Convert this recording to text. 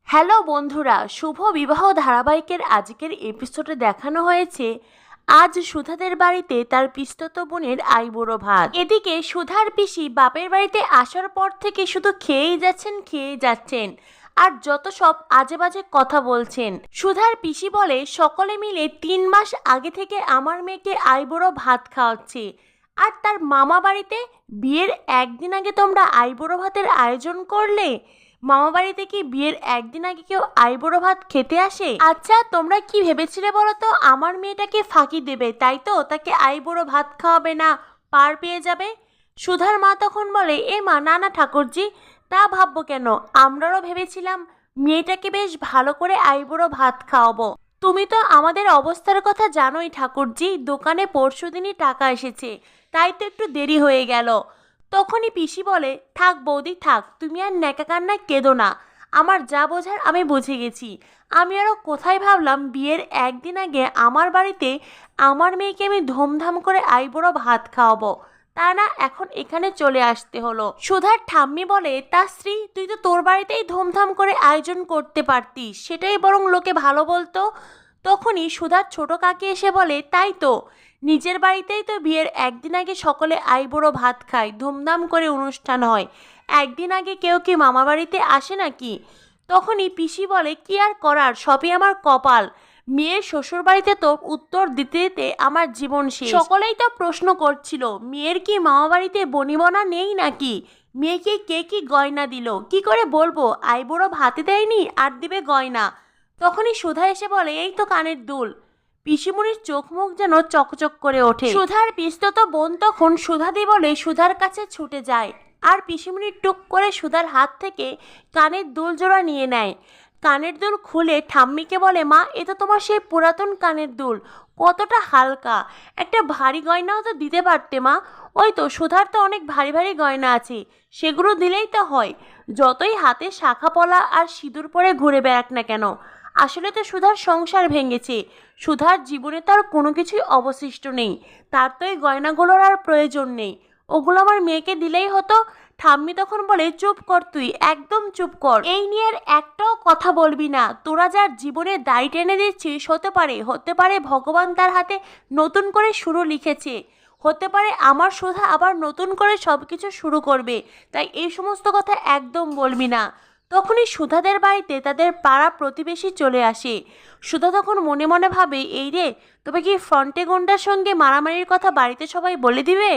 Hello বন্ধুরা, শুভ বিবাহ ধারাবাহিকের আজকের এপিসোডে দেখানো হয়েছে আজ সুধাদের বাড়িতে তার পিস্তত বোনের আইবুড়ো ভাত। এদিকে সুধার পিসি বাপের বাড়িতে আসার পর থেকে শুধু খেয়েই যাচ্ছেন আর যত সব আজে বাজে কথা বলছেন। সুধার পিসি বলে সকলে মিলে 3 মাস আগে থেকে আমার মেয়েকে আইবুড়ো ভাত খাওয়াচ্ছে, আর তার মামা বাড়িতে বিয়ের একদিন আগে তোমরা আইবুড়ো ভাতের আয়োজন করলে। মামা বাড়িতে কি বিয়ের একদিন আগে কেউ আইবুড়ো ভাত খেতে আসে? আচ্ছা, তোমরা কি ভেবেছিলে বলো তো? আমার মেয়েটাকে ফাঁকি দেবে, তাই তো তাকে আইবুড়ো ভাত খাওয়াবে না, পার পেয়ে যাবে। সুধার মা তখন বলে, এ মা, না না ঠাকুরজি, তা ভাববো কেন? আমরাও ভেবেছিলাম মেয়েটাকে বেশ ভালো করে আইবুড়ো ভাত খাওয়াবো। তুমি তো আমাদের অবস্থার কথা জানোই ঠাকুরজি, দোকানে পরশুদিনই টাকা এসেছে, তাই তো একটু দেরি হয়ে গেল। তখনই পিসি বলে, থাক বৌদি থাক, তুমি আর ন্যাকা কান্নায় কেঁদো না, আমার যা বোঝার আমি বুঝে গেছি। আমি আরও কোথায় ভাবলাম বিয়ের একদিন আগে আমার বাড়িতে আমার মেয়েকে আমি ধুমধাম করে আইবুড়ো ভাত খাওয়াবো, তা না এখন এখানে চলে আসতে হলো। সুধার ঠাম্মি বলে, তা শ্রী, তুই তো তোর বাড়িতেই ধুমধাম করে আয়োজন করতে পারতিস, সেটাই বরং লোকে ভালো বলতো। তখনই সুধার ছোট কাকি এসে বলে, তাই তো, নিজের বাড়িতেই তো বিয়ের একদিন আগে সকলে আইবুড়ো ভাত খায়, ধুমধাম করে অনুষ্ঠান হয়, একদিন আগে কেউ কি মামা বাড়িতে আসে নাকি? তখনই পিসি বলে, কি আর করার, সবই আমার কপাল। মেয়ের শ্বশুর বাড়িতে তো উত্তর দিতে দিতে আমার জীবন শেষ। সকলেই তো প্রশ্ন করছিল, মেয়ের কি মামা বাড়িতে বনিবনা নেই নাকি? মেয়েকে কে কি গয়না দিল? কি করে বলবো? আইবুড়ো ভাতে দেয়নি আর দিবে গয়না। তখনই সুধা এসে বলে, এই তো কানের দুল। পিসিমণির চোখ মুখ যেন চকচক করে ওঠে। সুধার পিস্তত বোন তখন সুধাদি বলে সুধার কাছে ছুটে যায়, আর পিসিমণির টুক করে সুধার হাত থেকে কানের দুল জোড়া নিয়ে নেয়। কানের দুল খুলে ঠাম্মিকে বলে, মা, এ তো তোমার সেই পুরাতন কানের দুল, কতটা হালকা, একটা ভারী গয়নাও তো দিতে পারতে মা। ওই তো সুধার তো অনেক ভারী ভারী গয়না আছে, সেগুলো দিলেই তো হয়, যতই হাতে শাখা পলা আর সিঁদুর পরে ঘুরে বেড়াক না কেন। আসলে তো সুধার সংসার ভেঙেছে, সুধার জীবনে তার কোনো কিছুই অবশিষ্ট নেই, তার তো এই গয়নাগুলোর আর প্রয়োজন নেই, ওগুলো আমার মেয়েকে দিলেই হতো। ঠাম্মি তখন বলে, চুপ কর তুই, একদম চুপ কর, এই নিয়ে আর একটাও কথা বলবি না। তোরা যার জীবনে দাড়ি টেনে দিচ্ছিস, হতে পারে ভগবান তার হাতে নতুন করে শুরু লিখেছে, হতে পারে আমার সুধা আবার নতুন করে সব কিছু শুরু করবে, তাই এই সমস্ত কথা একদম বলবি না। তখনই সুধাদের বাড়িতে তাদের পাড়া প্রতিবেশী চলে আসে। সুধা তখন মনে মনে ভাবে, এই রে, তবে কি ফ্রন্টে গন্ডার সঙ্গে মারামারির কথা বাড়িতে সবাই বলে দিবে?